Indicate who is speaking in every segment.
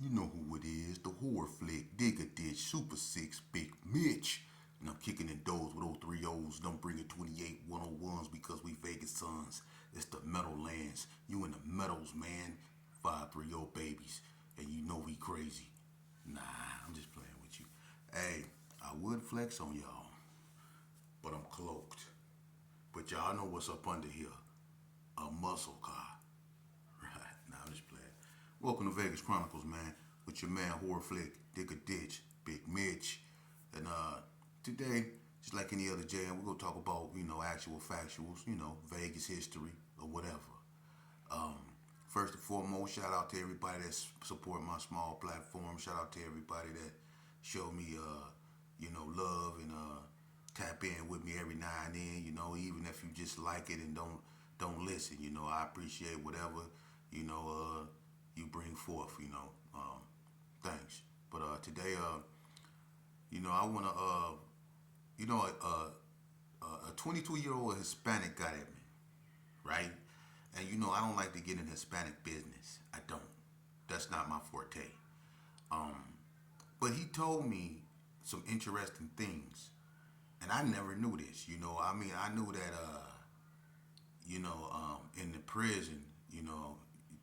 Speaker 1: You know who it is, the horror flick, Digger Ditch, Super 6, Big Mitch. And I'm kicking in doors with 030s. Don't bring it 28 101s because we Vegas sons. It's the Meadowlands. You in the Meadows, man. 530 babies. And you know we crazy. Nah, I'm just playing with you. Hey, I would flex on y'all, but I'm cloaked. But y'all know what's up under here. A muscle car. Right, now I'm just playing. Welcome to Vegas Chronicles, man, with your man Horror Flick, Digger Ditch, Big Mitch. And today, just like any other jam, we're gonna talk about, actual factuals, Vegas history or whatever. Um, First and foremost, shout out to everybody that support my small platform. Shout out to everybody that show me love and tap in with me every now and then, even if you just like it and don't listen, I appreciate whatever, you bring forth, thanks. But today, I want to, a 22-year-old Hispanic got at me, right? And I don't like to get in Hispanic business. I don't. That's not my forte. Um, but he told me some interesting things, and I never knew this. I knew that, in the prison,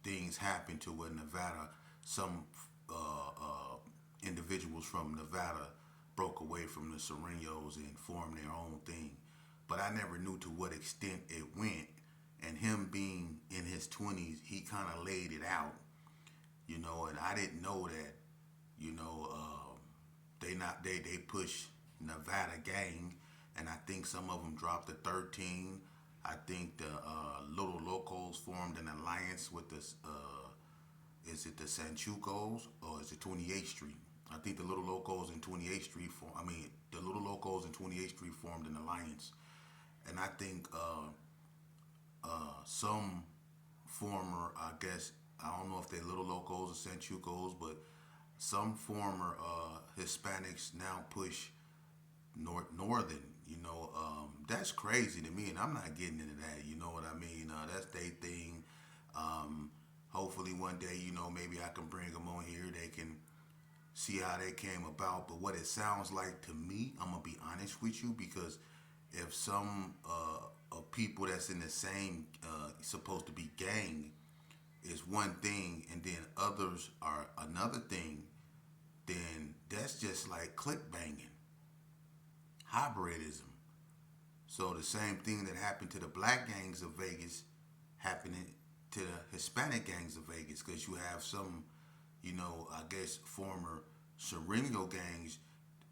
Speaker 1: things happen to where Nevada, some individuals from Nevada broke away from the Serenos and formed their own thing. But I never knew to what extent it went. And him being in his 20s, he kind of laid it out, and I didn't know that, they push Nevada gang, and I think some of them dropped to 13. I think the Little Locos formed an alliance with the is it the Sanchucos or is it 28th Street? I think the Little Locos and 28th Street the Little Locos and 28th Street formed an alliance, and I think some former, I guess, I don't know if they're Little Locos or Sanchucos, but some former Hispanics now push northern. That's crazy to me, and I'm not getting into that. You know what I mean? That's their thing. Hopefully one day, maybe I can bring them on here. They can see how they came about. But what it sounds like to me, I'm gonna be honest with you, because if some of people that's in the same supposed to be gang is one thing, and then others are another thing, then that's just like click banging, hybridism. So the same thing that happened to the black gangs of Vegas happening to the Hispanic gangs of Vegas, because you have some, I guess former Sereno gangs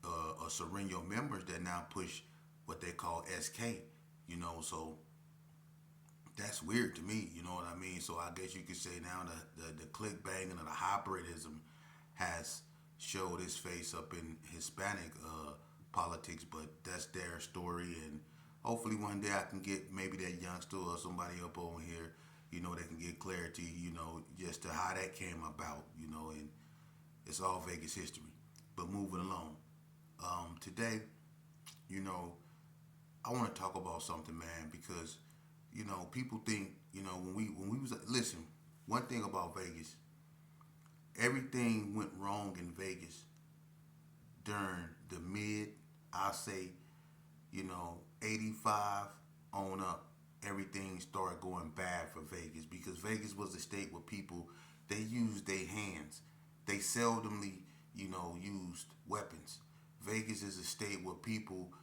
Speaker 1: or Sereno members that now push what they call SK, so that's weird to me, you know what I mean? So I guess you could say now the click banging or the hybridism has showed its face up in Hispanic politics, but that's their story, and hopefully one day I can get maybe that youngster or somebody up on here, they can get clarity, just to how that came about, and it's all Vegas history. But moving along, today, I want to talk about something, man, because people think, when we was listen. One thing about Vegas, everything went wrong in Vegas during the mid, I'll say, 85 on up. Everything started going bad for Vegas, because Vegas was a state where people, they used their hands. They seldomly, used weapons. Vegas is a state where people,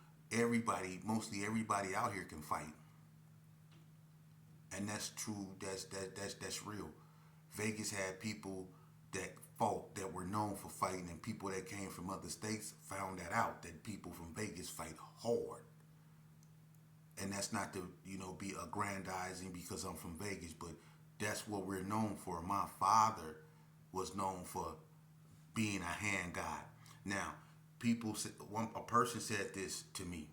Speaker 1: mostly everybody out here can fight, and that's true. That's real. Vegas had people that fought, that were known for fighting, and people that came from other states found that out, that people from Vegas fight hard. And that's not to be aggrandizing because I'm from Vegas, but that's what we're known for. My father was known for being a hand guy. Now, a person said this to me,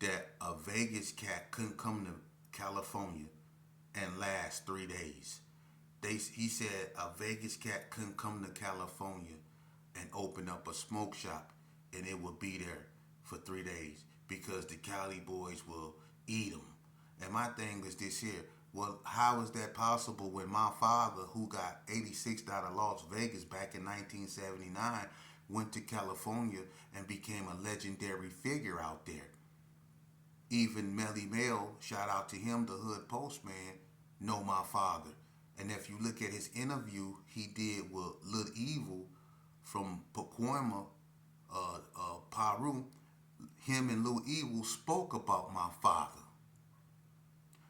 Speaker 1: that a Vegas cat couldn't come to California and last 3 days. He said a Vegas cat couldn't come to California and open up a smoke shop and it would be there for 3 days, because the Cali boys will eat them. And my thing is this here: Well, how is that possible when my father, who got 86 out of Las Vegas back in 1979, went to California and became a legendary figure out there? Even Melly Mel, shout out to him, the hood postman, know my father. And if you look at his interview he did with Lil Evil from Pacoima, Peru, him and Lil Evil spoke about my father.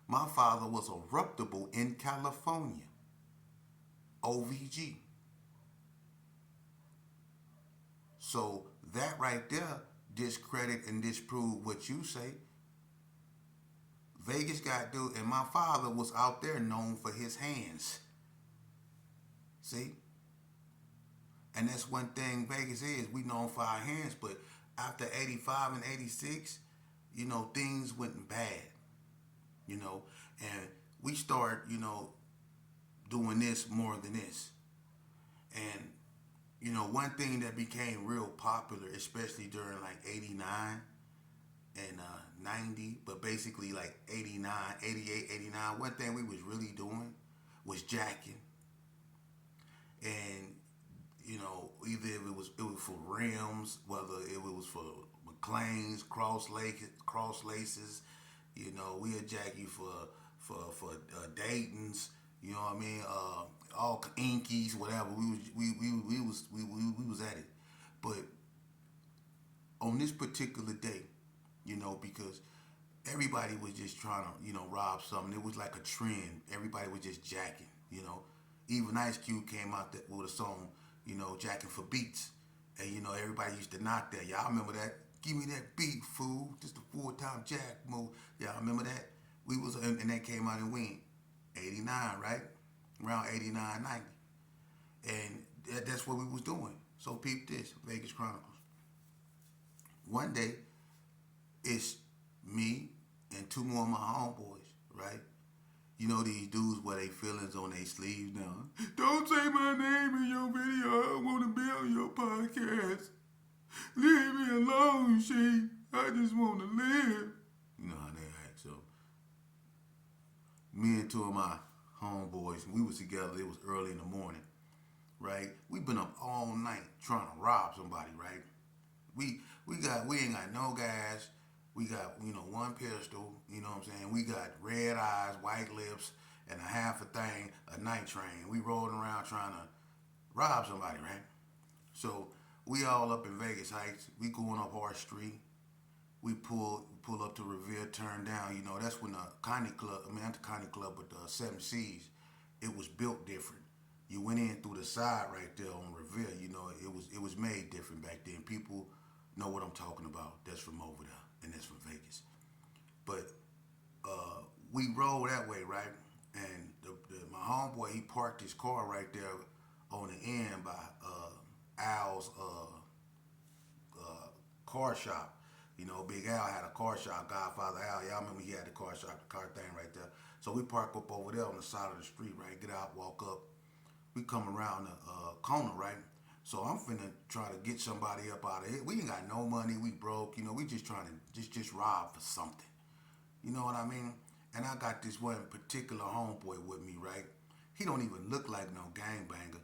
Speaker 1: My father was a reputable in California, OVG. So that right there discredit and disprove what you say. Vegas got dude, and my father was out there known for his hands. See, and that's one thing Vegas is. We known for our hands, but after '85 and '86, things went bad. And we start, doing this more than this. And one thing that became real popular, especially during like '89 and 90, but basically like '89, '88, '89. One thing we was really doing was jacking, and either it was for rims, whether it was for McLean's, cross laces. We'll jack you for Dayton's. You know what I mean? All Inkies, whatever. We was at it, but on this particular day, because everybody was just trying to, rob something. It was like a trend. Everybody was just jacking. Even Ice Cube came out with a song, jacking for beats. And, everybody used to knock that. Y'all remember that? Give me that beat, fool. Just a full-time jack move. Y'all remember that? And that came out in when? 89, right? Around 89, 90. And that's what we was doing. So peep this, Vegas Chronicles. One day, it's me and two more of my homeboys, right? These dudes wear their feelings on their sleeves now. Don't say my name in your video. I don't want to be on your podcast. Leave me alone, she. I just want to live. You know how they act. So, me and two of my homeboys, we was together. It was early in the morning, right? We been up all night trying to rob somebody, right? We ain't got no gas. We got, one pistol, you know what I'm saying? We got red eyes, white lips, and a half a thing, a night train. We rolling around trying to rob somebody, right? So we all up in Vegas Heights. We going up Hart Street. We pull up to Revere, turn down. That's when the Connie Club, not the Connie Club, but the Seven Seas, it was built different. You went in through the side right there on Revere. It was made different back then. People know what I'm talking about. That's from over there, and that's from Vegas. But we roll that way, right? And my homeboy, he parked his car right there on the end by Al's car shop. Big Al had a car shop, Godfather Al. Y'all remember he had the car shop, the car thing right there. So we park up over there on the side of the street, right? Get out, walk up. We come around the corner, right? So I'm finna try to get somebody up out of here. We ain't got no money. We broke. We just trying to just rob for something. You know what I mean? And I got this one particular homeboy with me, right? He don't even look like no gangbanger.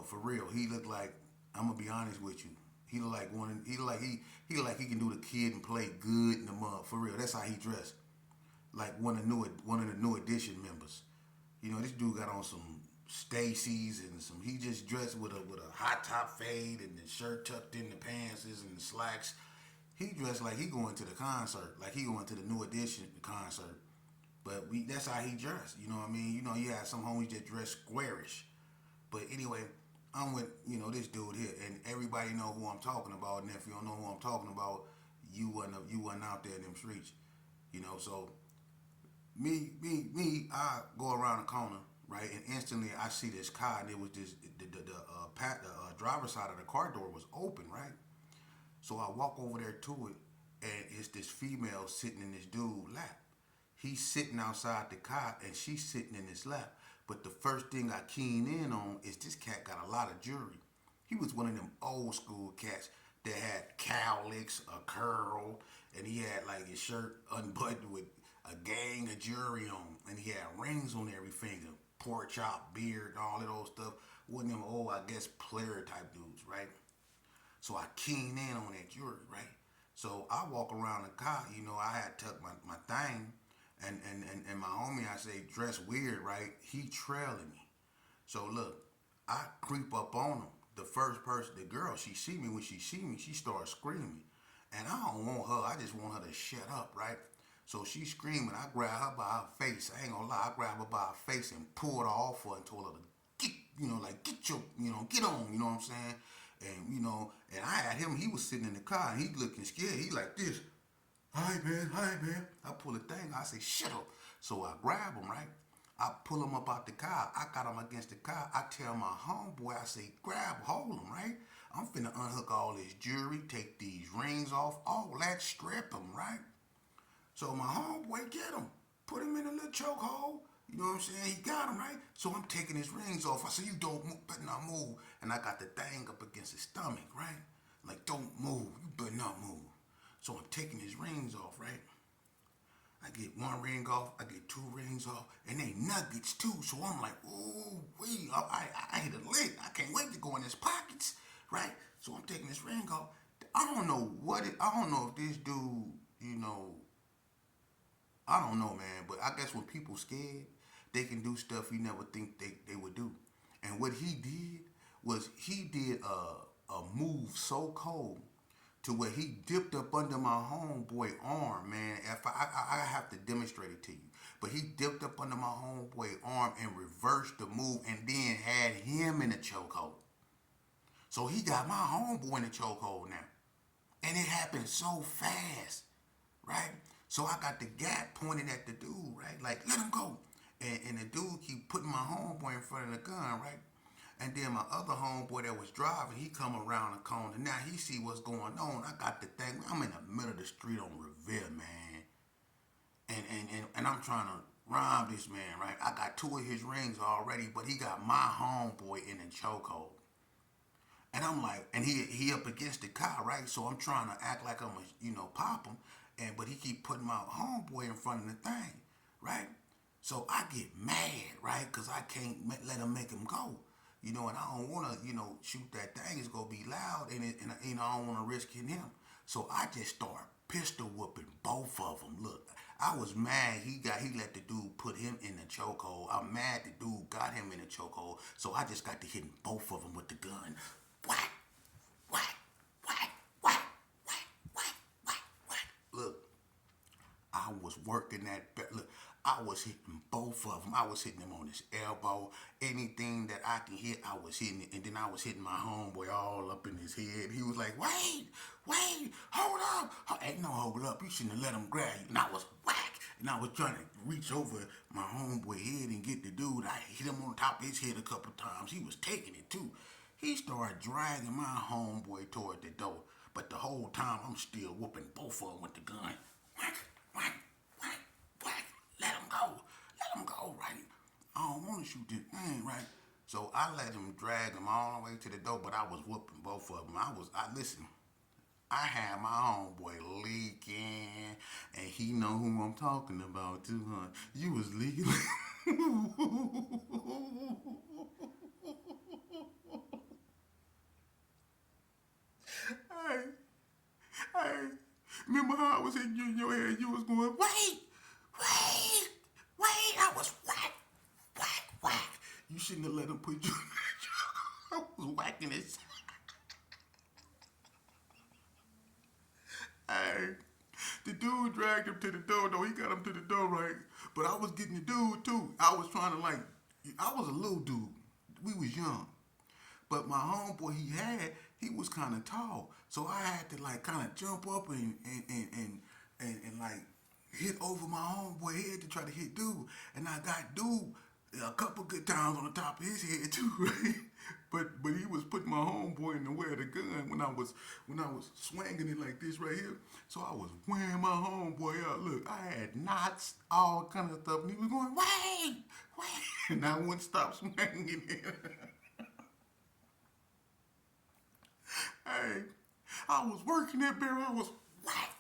Speaker 1: For real. He look like, I'm gonna be honest with you. He look like he like he can do the kid and play good in the mud. For real. That's how he dressed. Like one of the new edition members. This dude got on some Stacy's and he just dressed with a hot top fade and the shirt tucked in the pants and the slacks. He dressed like he going to the concert, like he going to the new edition concert. But that's how he dressed. You know what I mean? You had some homies that dress squarish. But anyway, I'm with this dude here, and everybody know who I'm talking about. And if you don't know who I'm talking about, you wasn't out there in them streets. So me, I go around the corner, right, and instantly I see this car, and it was this the driver's side of the car door was open, right. So I walk over there to it, and it's this female sitting in this dude's lap. He's sitting outside the car, and she's sitting in his lap. But the first thing I keen in on is this cat got a lot of jewelry. He was one of them old school cats that had cowlicks, a curl, and he had like his shirt unbuttoned with a gang of jewelry on, and he had rings on every finger, pork chop, beard, all of those stuff. One of them old, I guess, player type dudes, right? So I keen in on that jewelry, right? So I walk around the car, I had tucked my thing, and my homie, I say, dress weird, right? He trailing me. So look, I creep up on him. The first person, the girl, she see me. When she see me, she starts screaming. And I don't want her, I just want her to shut up, right? So she's screaming. I grab her by her face. I ain't gonna lie, I grab her by her face and pulled her off her and told her to get, get your, get on, you know what I'm saying? And I had him, he was sitting in the car and he looking scared. He like this. Hi man. I pull the thing, I say, shut up. So I grab him, right? I pull him up out the car. I got him against the car. I tell my homeboy, I say, grab, hold him, right? I'm finna unhook all this jewelry, take these rings off, all that, strip him, right? So my homeboy get him, put him in a little chokehold. You know what I'm saying? He got him, right? So I'm taking his rings off. I say, you don't move, better not move. And I got the thing up against his stomach, right? Like, don't move. You better not move. So I'm taking his rings off, right? I get one ring off, I get two rings off, and they nuggets too. So I'm like, ooh, I hit a lick. I can't wait to go in his pockets, right? So I'm taking this ring off. I don't know if this dude, I don't know, man. But I guess when people scared, they can do stuff you never think they would do. And what he did was he did a move so cold to where he dipped up under my homeboy arm, man. If I have to demonstrate it to you. But he dipped up under my homeboy arm and reversed the move and then had him in a chokehold. So he got my homeboy in a chokehold now. And it happened so fast, right? So I got the gap pointed at the dude, right? Like, let him go. And the dude keep putting my homeboy in front of the gun, right? And then my other homeboy that was driving, he come around the corner. Now he see what's going on. I got the thing. I'm in the middle of the street on Revere, man. And I'm trying to rob this man, right? I got two of his rings already, but he got my homeboy in the chokehold. And I'm like, and he up against the car, right? So I'm trying to act like I'm pop him. But he keep putting my homeboy in front of the thing, right? So I get mad, right? Because I can't let him make him go. And I don't want to, shoot that thing. It's going to be loud, and I don't want to risk hitting him. So I just start pistol whooping both of them. Look, I was mad. He let the dude put him in the chokehold. I'm mad the dude got him in the chokehold. So I just got to hit both of them with the gun. Whack, whack, whack, whack, whack, whack, whack, whack. Look, I was working that. Look, I was hitting both of them. I was hitting him on his elbow. Anything that I can hit, I was hitting it. And then I was hitting my homeboy all up in his head. He was like, wait, hold up. Ain't no hold up. You shouldn't have let him grab you. And I was whack. And I was trying to reach over my homeboy head and get the dude. I hit him on top of his head a couple of times. He was taking it too. He started dragging my homeboy toward the door. But the whole time, I'm still whooping both of them with the gun. Whack, whack. Let him go, right? I don't want to shoot this thing, right? So I let him drag him all the way to the door, but I was whooping both of them. Listen, I had my homeboy leaking, and he know who I'm talking about too, huh? You was leaking. Hey, remember how I was hitting you in your head? You was going, wait. I was whack. You shouldn't have let him put you. I was whacking his. Hey, the dude dragged him to the door, though. He got him to the door, right? But I was getting the dude, too. I was trying to, I was a little dude. We was young. But my homeboy he was kind of tall. So I had to, kind of jump up and hit over my homeboy head to try to hit dude. And I got dude a couple good times on the top of his head too, right? But he was putting my homeboy in the way of the gun when I was swinging it like this right here. So I was wearing my homeboy out. Look, I had knots, all kind of stuff, and he was going, wait, and I wouldn't stop swinging it. Hey, I was working that barrel. I was whack.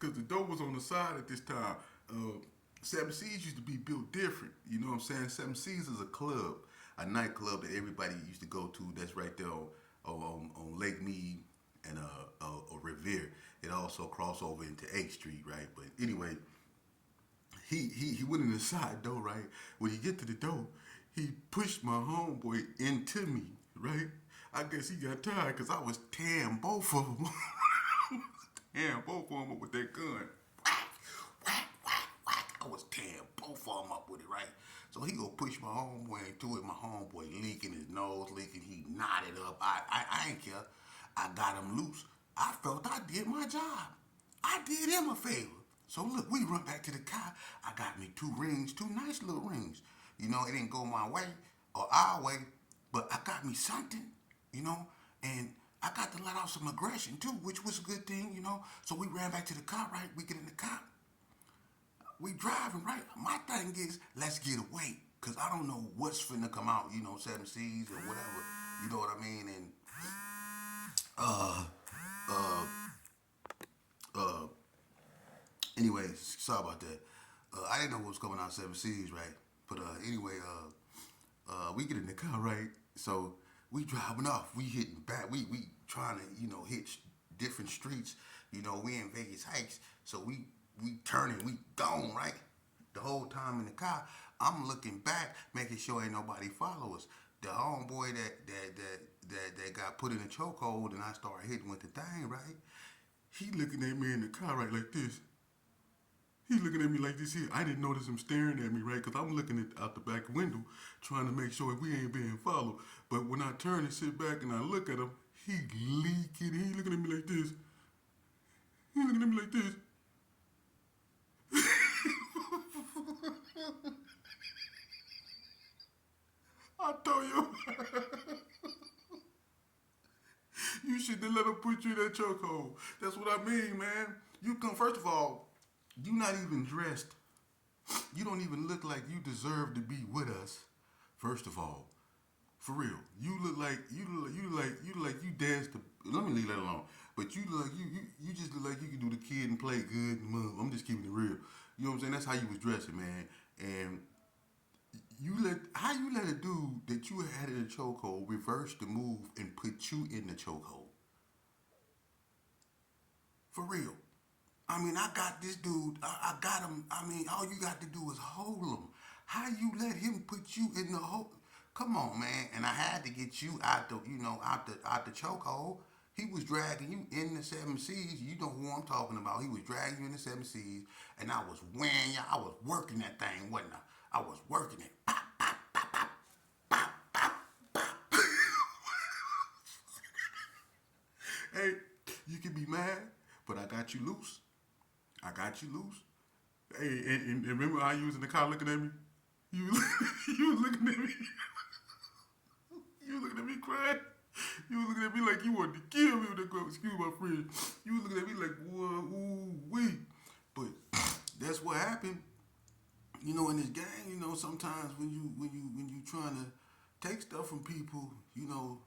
Speaker 1: because the door was on the side at this time. Seven Seas used to be built different. You know what I'm saying? Seven Seas is a club, a nightclub that everybody used to go to. That's right there on Lake Mead and Revere. It also crossed over into 8th Street, right? But anyway, he went in the side door, right? When he get to the door, he pushed my homeboy into me, right? I guess he got tired because I was tearing both of them. Tearing both of them up with that gun. Whack, whack, whack, whack. I was tearing both of them up with it, right? So he go push my homeboy into it. My homeboy leaking, his nose leaking. He knotted up. I ain't care. I got him loose. I felt I did my job. I did him a favor. So look, we run back to the car. I got me 2 rings, 2 nice little rings. You know, it didn't go my way or our way, but I got me something, you know, and I got to let out some aggression too, which was a good thing, you know. So we ran back to the car, right? We get in the car. We driving, right? My thing is, let's get away. Because I don't know what's finna come out, you know, 7 Seas or whatever. You know what I mean? And, anyway, sorry about that. I didn't know what was coming out 7 Seas, right? But anyway, we get in the car, right? So we driving off. We hitting back. We trying to, you know, hit different streets. You know, we in Vegas Heights. So we turning. We gone, right? The whole time in the car, I'm looking back, making sure ain't nobody follow us. The homeboy that got put in a chokehold and I started hitting with the thing, right? He looking at me in the car, right, like this. He looking at me like this here. I didn't notice him staring at me, right? Because I'm looking out the back window, trying to make sure we ain't being followed. But when I turn and sit back and I look at him, he leaking. He looking at me like this. He looking at me like this. I told you. You shouldn't let him put you in that chokehold. That's what I mean, man. You come, first of all, you not even dressed. You don't even look like you deserve to be with us. First of all, for real, you look like you danced. Let me leave that alone. But you look like you just look like you can do the kid and play good. I'm just keeping it real. You know what I'm saying? That's how you was dressing, man. And how you let a dude that you had in a chokehold reverse the move and put you in the chokehold? For real. I mean, I got this dude. I got him. I mean, all you got to do is hold him. How you let him put you in the hole? Come on, man. And I had to get you out the chokehold. He was dragging you in the 7 Seas. You know who I'm talking about. He was dragging you in the 7 Seas, and I was wearing you. I was working that thing, wasn't I? I was working it. Pop, pop, pop, pop, pop, pop, pop. Hey, you can be mad, but I got you loose. I got you loose. Hey, and remember how you was in the car looking at me? You was looking at me. You was looking at me crying. You was looking at me like you wanted to kill me with that girl. Excuse my friend. You was looking at me like, ooh, wee. But that's what happened. You know, in this game, you know, sometimes when you trying to take stuff from people, you know,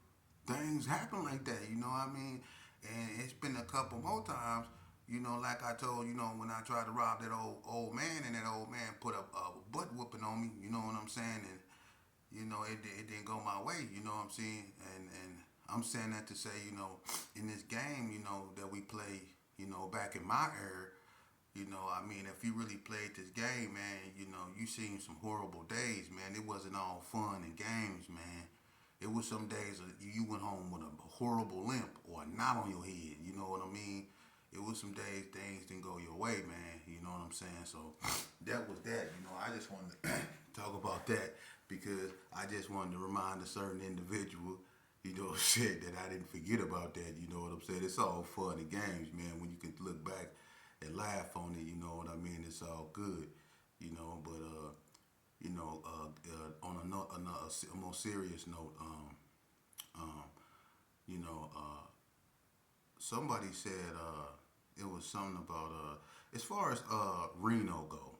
Speaker 1: things happen like that. You know what I mean? And it's been a couple more times. You know, like I told, you know, when I tried to rob that old man, and that old man put a butt whooping on me, you know what I'm saying? And, you know, it didn't go my way, you know what I'm saying? And I'm saying that to say, you know, in this game, you know, that we play, you know, back in my era, you know, I mean, if you really played this game, man, you know, you seen some horrible days, man. It wasn't all fun and games, man. It was some days you went home with a horrible limp or a knot on your head, you know what I mean? It was some days things didn't go your way, man. You know what I'm saying? So that was that. You know, I just wanted to talk about that because I just wanted to remind a certain individual, you know, shit that I didn't forget about that. You know what I'm saying? It's all fun and games, man. When you can look back and laugh on it, you know what I mean? It's all good, you know. But you know, on a more serious note, you know, somebody said it was something about as far as Reno go.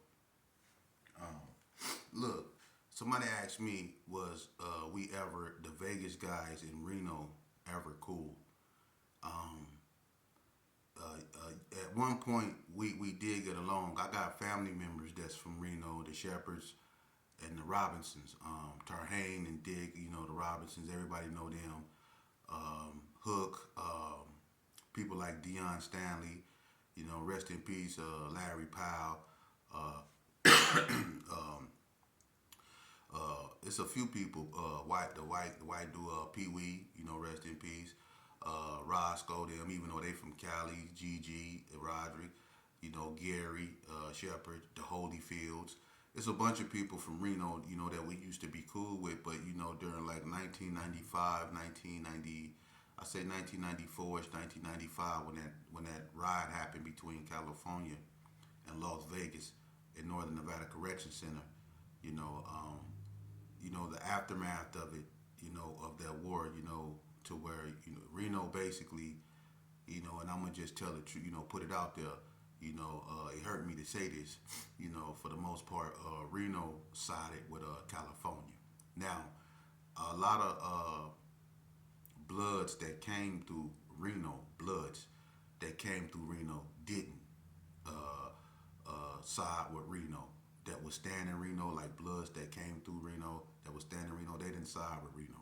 Speaker 1: Look, somebody asked me, was we ever the Vegas guys in Reno ever cool? At one point, we did get along. I got family members that's from Reno, the Shepherds and the Robinsons, Tarhane and Dick. You know the Robinsons. Everybody know them. Hook, people like Deion Stanley. You know, rest in peace, Larry Powell. Um, it's a few people. The white dude, Pee Wee. You know, rest in peace. Roscoe, them, even though they from Cali, Gigi, Roderick, you know, Gary, Shepard, the Holyfields. It's a bunch of people from Reno, you know, that we used to be cool with, but you know, during like 1995, 1990, I say 1994ish, 1995, when that ride happened between California and Las Vegas in Northern Nevada Correction Center, you know, the aftermath of it, you know, of that war, you know, to where you know Reno basically, you know, and I'm gonna just tell the truth, you know, put it out there, you know, it hurt me to say this, you know, for the most part, Reno sided with California. Now, a lot of bloods that came through Reno, bloods that came through Reno didn't side with Reno. That was standing Reno, like bloods that came through Reno, that was standing Reno, they didn't side with Reno.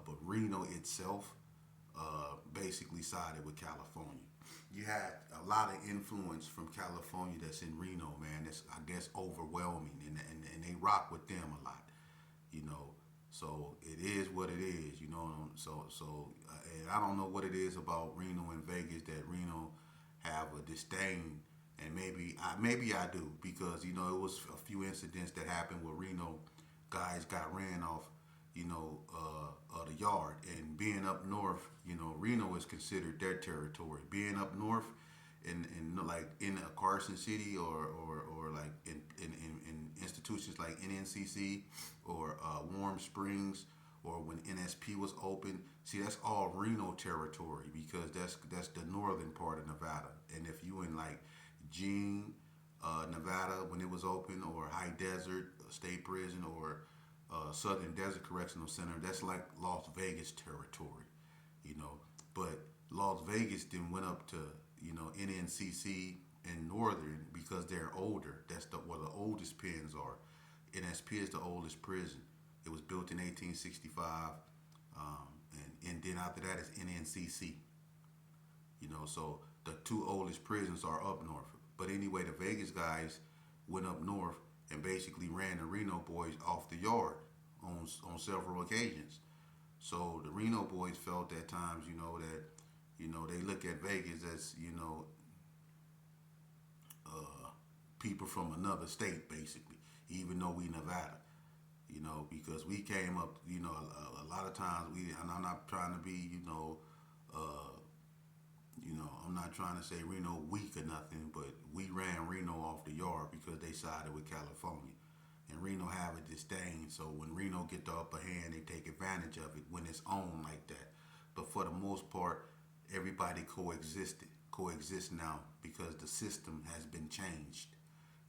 Speaker 1: But Reno itself basically sided with California. You had a lot of influence from California that's in Reno, man. That's, I guess, overwhelming, and they rock with them a lot, you know. So it is what it is, you know. And I don't know what it is about Reno and Vegas that Reno have a disdain, and maybe I do, because you know it was a few incidents that happened where Reno guys got ran off, you know, the yard. And being up north, you know, Reno is considered their territory. Being up north, in like in a Carson City, or like in institutions like NNCC or Warm Springs, or when NSP was open. See, that's all Reno territory, because that's the northern part of Nevada. And if you in like Jean, Nevada, when it was open, or High Desert State Prison, or Southern Desert Correctional Center, that's like Las Vegas territory, you know. But Las Vegas then went up to, you know, NNCC and Northern, because they're older. That's where the oldest pens are. NSP is the oldest prison. It was built in 1865, and then after that is NNCC. You know, so the two oldest prisons are up north. But anyway, the Vegas guys went up north and basically ran the Reno boys off the yard on several occasions. So the Reno boys felt at times, you know, that, you know, they look at Vegas as, you know, people from another state, basically, even though we Nevada, you know, because we came up, you know, a lot of times and I'm not trying to be, I'm not trying to say Reno weak or nothing, but we ran Reno off the yard because they sided with California. And Reno have a disdain, so when Reno get the upper hand, they take advantage of it when it's on like that. But for the most part, everybody coexists now, because the system has been changed.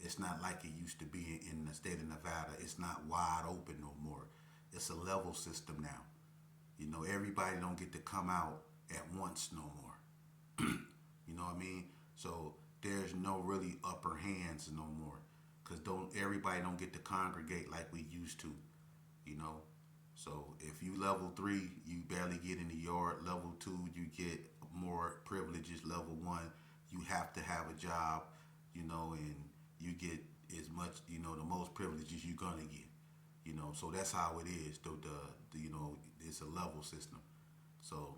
Speaker 1: It's not like it used to be in the state of Nevada. It's not wide open no more. It's a level system now. You know, everybody don't get to come out at once no more. You know what I mean? So there's no really upper hands no more, because everybody don't get to congregate like we used to, you know. So if you level 3, you barely get in the yard. Level 2, you get more privileges. Level 1, you have to have a job, you know, and you get as much, you know, the most privileges you're gonna get, you know. So that's how it is. The you know, it's a level system. So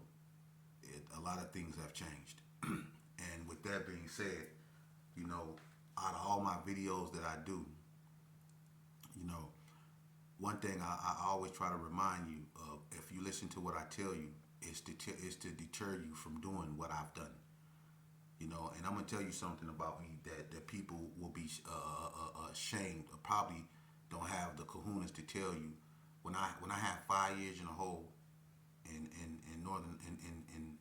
Speaker 1: a lot of things have changed. And with that being said, you know, out of all my videos that I do, you know, one thing I always try to remind you of, if you listen to what I tell you, is to deter you from doing what I've done. You know, and I'm gonna tell you something about me that people will be ashamed, or probably don't have the kahunas to tell you. When I had 5 years in a hole in northern in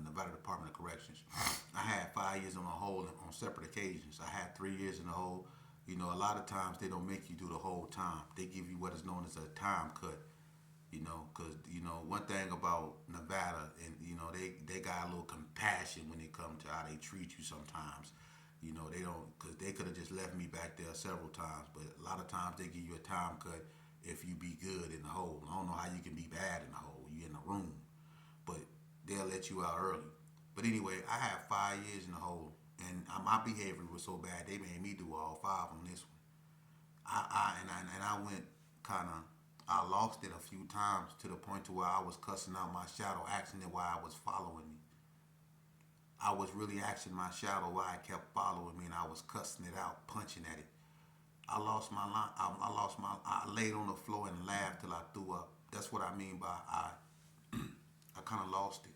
Speaker 1: Nevada Department of Corrections, I had 5 years in a hole on separate occasions. I had 3 years in a hole. You know, a lot of times they don't make you do the whole time. They give you what is known as a time cut. Because one thing about Nevada, and they got a little compassion when it comes to how they treat you sometimes. They don't, because they could have just left me back there several times, but a lot of times they give you a time cut if you be good in the hole. I don't know how you can be bad in the hole. You in the room, but they'll let you out early. But anyway, I had 5 years in the hole, and my behavior was so bad they made me do all five on this one. I went kind of. I lost it a few times to the point to where I was cussing out my shadow, asking it why I was following me. I was really asking my shadow why it kept following me, and I was cussing it out, punching at it. I lost my line. I lost my. I laid on the floor and laughed till I threw up. That's what I mean by I. I kind of lost it.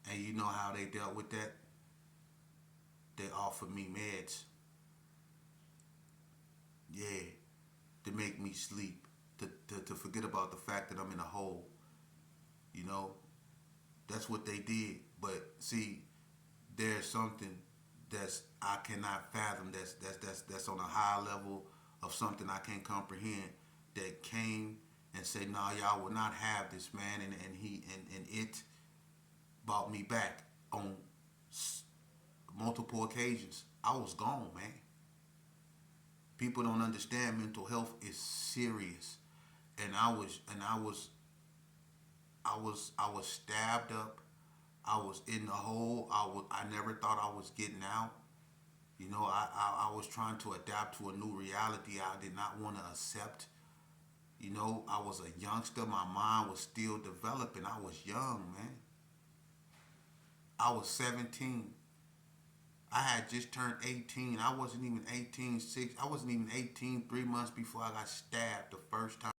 Speaker 1: And you know how they dealt with that? They offered me meds. Yeah, to make me sleep, to forget about the fact that I'm in a hole. You know, that's what they did. But see, there's something that's I cannot fathom. That's on a high level of something I can't comprehend. That came and said, "No, y'all will not have this, man," and it brought me back on multiple occasions. I was gone, man. People don't understand mental health is serious, and I was stabbed up. I was in the hole. I never thought I was getting out. I was trying to adapt to a new reality I did not want to accept. I was a youngster. My mind was still developing. I was young, man. I was 17. I had just turned 18. I wasn't even 18 6. I wasn't even 18 3 months before I got stabbed the first time.